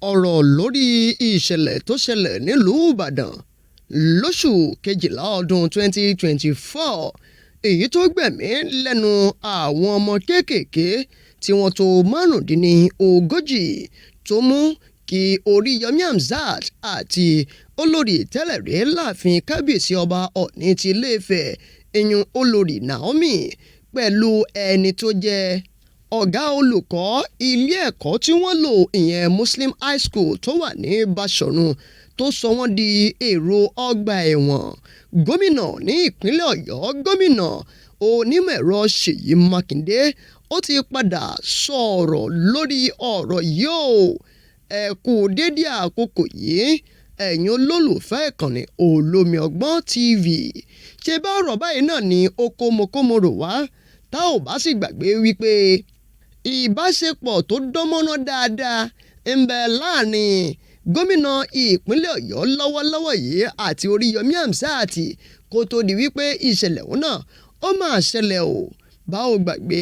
ọ̀rọ̀ lórí ìṣẹ̀lẹ̀ tó ṣẹlẹ̀ nílùú Ìbàdàn lóṣù kejìlá ọdún 2024 èyí tó gbẹ̀mí lẹ́nu àwọn ọmọ kéékèèké tí wọ́n tó márùndínlógójì tó mú kí Oriyomi Hamzat àti Olori tẹ́lẹ̀ rí láàfin kábíyèsí ọba Ọ̀ọ̀ni ti Ilé-Ifẹ̀ ìyún Olori Naomi pẹ̀lú ẹni tó jẹ́ ọ̀gá olùkọ́ ilé ẹ̀kọ́ tí wọ́n lò ìyẹn Muslim High School tó wà ní Báṣọ̀run tó sọ wọ́n di èrò ọgbà ẹ̀wọ̀n. Gómìnà ní ìpínlẹ̀ Ọ̀yọ́ gómìnà onímọ̀-ẹ̀rọ Ṣèyí Mákindé ó ti padà sọ̀rọ̀ lórí ọ̀rọ̀ yìí o. Ẹ kú dédé àkókò yìí ẹ̀yin olólùfẹ́ ìkànnì Olómi Ọgbọ́n TV. Ṣé bá ọ̀rọ̀ báyìí náà ni okomokomoro wá tá ò bá sì gbàgbé wípé ìbáṣepọ̀ tó dánmọ́rán dáadáa ń bẹ láàrin gómìnà ìpínlẹ̀ Ọ̀yọ́ lọ́wọ́lọ́wọ́ yìí àti Oriyomi Hamzat kó tó di wípé ìṣẹ̀lẹ̀ òun náà ó máa ṣẹlẹ̀ o. Bá ò gbàgbé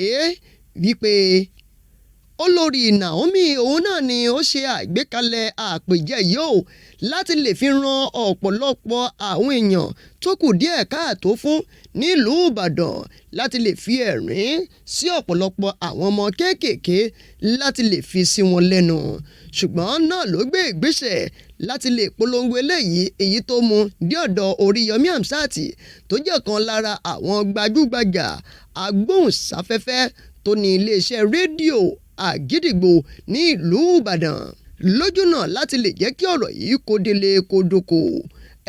wípé Olori Naomi òun náà ni ó ṣe àgbékalẹ̀ àpèjẹ yìí o láti lè fi ran ọ̀pọ̀lọpọ̀ àwọn èèyàn tó kù díẹ̀ káàtó fún nílùú Ìbàdàn láti lè fi ẹ̀rín sí ọ̀pọ̀lọpọ̀ àwọn ọmọ kéékèèké láti lè fi sí wọn lẹ́nu. Ṣùgbọ́n náà ló gbé ìgbésẹ̀ láti lè polongo eléyìí èyí tó mú dé ọ̀dọ̀ Oriyomi Hamzat tó jẹ́ kan lára àwọn gbajúgbajà agbóhùnsáfẹ́fẹ́ tó ní iléeṣẹ́ rédíò Àgídìgbò ní ìlú Ìbàdàn lójú náà láti lè jẹ́ kí ọ̀rọ̀ yìí kó délé kó dóko.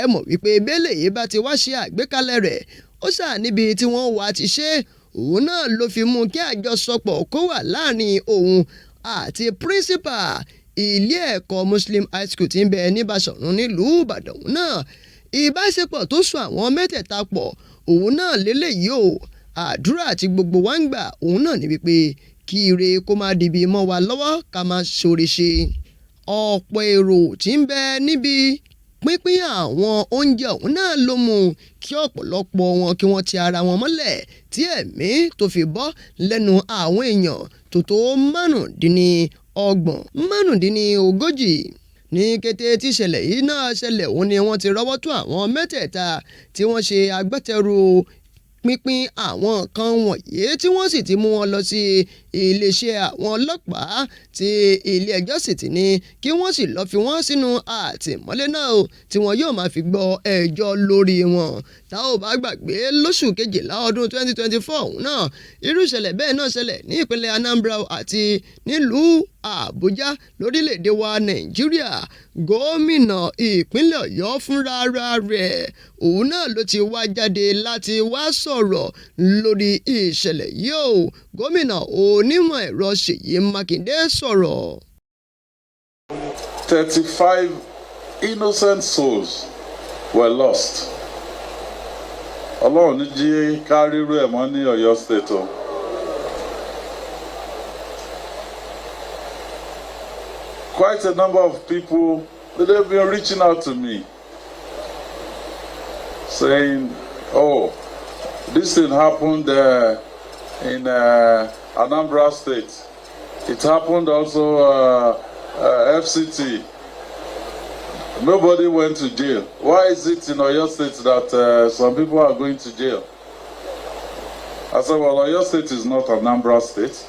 Ẹ mọ̀ wípé bẹ́lẹ̀ yìí bá ti wá ṣe àgbékalẹ̀ rẹ̀ ó ṣà níbi tí wọ́n wá ti ṣe òun náà ló fi mú kí àjọsọpọ̀ kó wà láàrin òun àti pírísípà ilé ẹ̀kọ́ Muslim High School tí ń bẹ ní Báṣọ̀run nílùú Ìbàdàn náà. Ìbáṣepọ̀ tó so àwọn mẹ́tẹ̀ẹ̀ta pọ̀ òun náà lélẹ́yìí o. Àdúrà tí gbogbo wa ń gbà òun náà ní wípé kí ire kó má dìbì mọ́ wa lọ́wọ́ ká máa ṣoore ṣe. Ọ̀pọ̀ èrò tí ń bẹ níbi pínpín àwọn oúnjẹ ọ̀hún náà ló mú kí ọ̀pọ̀lọpọ̀ wọn kí wọ́n ti ara wọn mọ́lẹ̀ tí ẹ̀mí tó fi bọ́ lẹ́nu àwọn èèyàn tó márùndínlógójì. Ní kété tí ìṣẹ̀lẹ̀ yìí náà ṣẹlẹ̀ òun ni wọ́n ti rọ́wọ́ tó àwọn mẹ́tẹ̀ẹ̀ta tí wọ́n ṣe agbátẹrù pínpín àwọn nǹkan wọ̀nyí tí wọ́n sì ti mú wọn lọ sí iléeṣẹ́ àwọn ọlọ́pàá tí ilé ẹjọ́ sì ti ní kí wọ́n sì lọ́ọ́ fi wọ́n sínú àtìmọ́lé náà tí wọn yóò máa fi gbọ́ ẹjọ́ lórí wọn. Tá ò bá gbàgbé lóṣù kejìlá ọdún 2024 ọ̀hún náà irú ìṣẹ̀lẹ̀ bẹ́ẹ̀ náà ṣẹlẹ̀ ní ìpínlẹ̀ Anambra àti nílùú Àbújá lórílẹ̀‐èdè wa Nàìjíríà. Gómìnà ìpínlẹ̀ Ọ̀yọ́ fúnra rẹ̀ òun náà ló ti wá jáde láti wá sọ̀rọ̀ lórí ìṣẹ̀lẹ̀ yìí o. Gómìnà onímọ̀ ẹ̀rọ Ṣèyí Mákindé sọ̀rọ̀. 35 innocent souls were lost. Ọlọ́run ní jí ká rírú ẹ̀ mọ́ ní Ọ̀yọ́ state o. Quite a number of people, they've been reaching out to me saying, oh, this thing happened in Anambra State. It happened also FCT. Nobody went to jail. Why is it in Oyo State that some people are going to jail? I said, well, Oyo State is not Anambra State.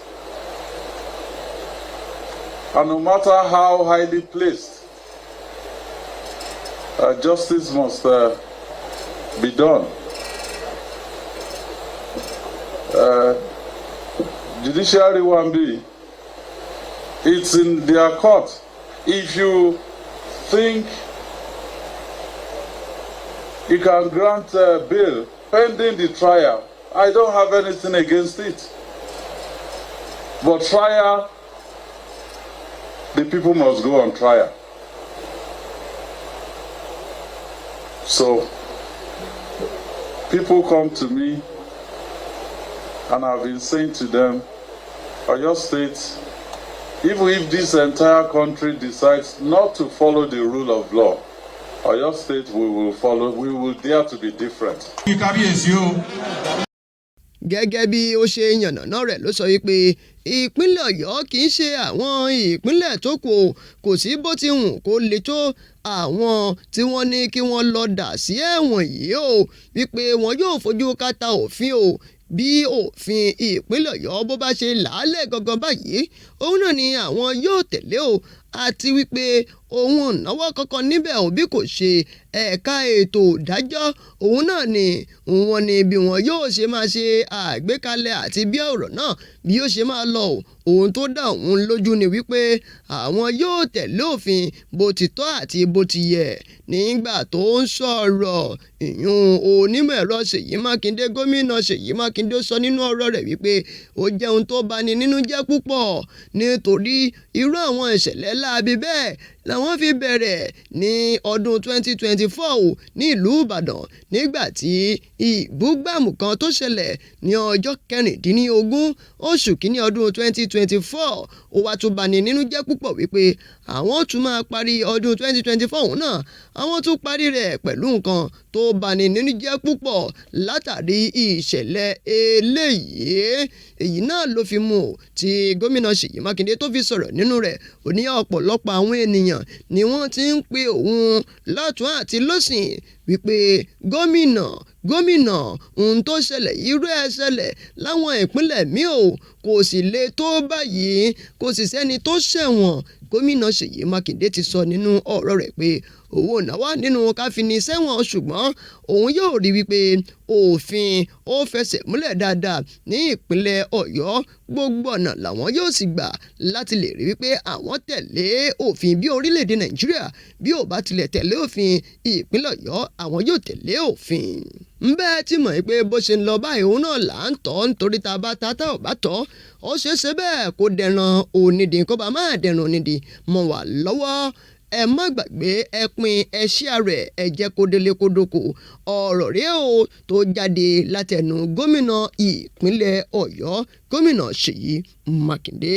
And no matter how highly placed, justice must be done. Judiciary 1B, it's in their court. If you think you can grant bail pending the trial, I don't have anything against it. But trial, the people must go on trial. So, people come to me and I've been saying to them, Oyo State, even if this entire country decides not to follow the rule of law, Oyo State we will dare to be different. Gẹ́gẹ́ bí ó ṣe yànnàná rẹ̀ ló sọ wípé ìpínlẹ̀ Ọ̀yọ́ kì í ṣe àwọn ìpínlẹ̀ tó kò sí bó ti hùn kó le tó àwọn tí wọ́n ní kí wọ́n lọ dà sí ẹ̀wọ̀n yìí o wípé wọn yóò fojú kàtà òfin o bí òfin ìpínlẹ̀ Ọ̀yọ́ bó bá ṣe làálẹ̀ gangan báyìí òun náà ni àwọn yóò tẹ̀lé o àti wípé òun náwó kankan níbẹ̀ ò bí kò ṣe ẹ̀ka ètò ìdájọ́ òun náà ni wọ́n ní bí wọn yóò ṣe máa ṣe àgbékalẹ̀ àti bí ọ̀rọ̀ náà bí yóò ṣe máa lọ ohun tó dá òun lójú ni wípé àwọn yóò tẹ̀lé òfin bó ti tọ́ àti bó ti yẹ nígbà tó ń sọ̀rọ̀ ìyún onímọ̀ ẹ̀rọ Ṣèyí Mákindé gómìnà Ṣèyí Mákindé sọ nínú ọ̀rọ̀ rẹ̀ wípé ó jẹ́ ohun tó bani nínú jẹ́ púpọ̀ nítorí irú àwọn ìṣẹ̀lẹ̀ láabi bẹ́ẹ̀ làwọn fi bẹ̀rẹ̀ ní ọdún 2024 ní ìlú Ìbàdàn nígbà tí ìbúgbàmù kan tó ṣẹlẹ̀ ní ọjọ́ 16 oṣù kínní ọdún 2024 ó wá tún bani nínú jẹ́ púpọ̀ wípé àwọn tún máa parí ọdún 2024 náà àwọn tún parí rẹ̀ pẹ̀lú nǹkan tó bani nínú jẹ́ púpọ̀ látàrí ìṣẹ̀lẹ̀ eléyìí èyí náà ló fi mú tí gómìnà Ṣèyí Mákindé tó fi sọ̀rọ̀ nínú rẹ̀ ó ní ọ̀pọ̀lọpọ̀ àwọn ènìyàn ni wọ́n ti ń pe òun lọ́tún àti lósìn wípé gómìnà ohun tó ṣẹlẹ̀ irú ẹ̀ ṣẹlẹ̀ láwọn ìpínlẹ̀ míì o kò sì le tó báyìí kò sì sẹ́ni tó ṣẹ̀wọ̀n gómìnà Ṣèyí Mákindé ti sọ nínú ọ̀rọ̀ rẹ̀ pé owó náwó nínú káfíní sẹ́wọ̀n ṣùgbọ́n òun yóò rí wípé òfin ó fẹsẹ̀ múlẹ̀ dáadáa ní ìpínlẹ̀ Ọ̀yọ́ gbogbo ọ̀nà làwọn yóò sì gbà láti lè rí wípé àwọn tẹ̀lé òfin bí orílẹ̀-èdè Nàìjíríà bí ò bá tilẹ̀ tẹ̀lé òfin ìpínlẹ̀ Ọ̀yọ́ àwọn yóò tẹ̀lé òfin bẹ́ẹ̀ tí mọ̀ pé bó ṣe ń lọ báyìí òun náà là ń tọ́ nítorí tá a bá ta tá ò bá tọ́ ó ṣeé ṣe bẹ́ẹ̀ kó dẹran onídìí kó bá má dẹran onídìí mọ̀ wá lọ́wọ́ ẹ má gbàgbé ẹ pín ẹ share rẹ̀ ẹ jẹ́ kó délé kó dóko ọ̀rọ̀ rẹ̀ o tó jáde látẹnu gómìnà ìpínlẹ̀ Ọ̀yọ́ gómìnà Ṣèyí Mákindé.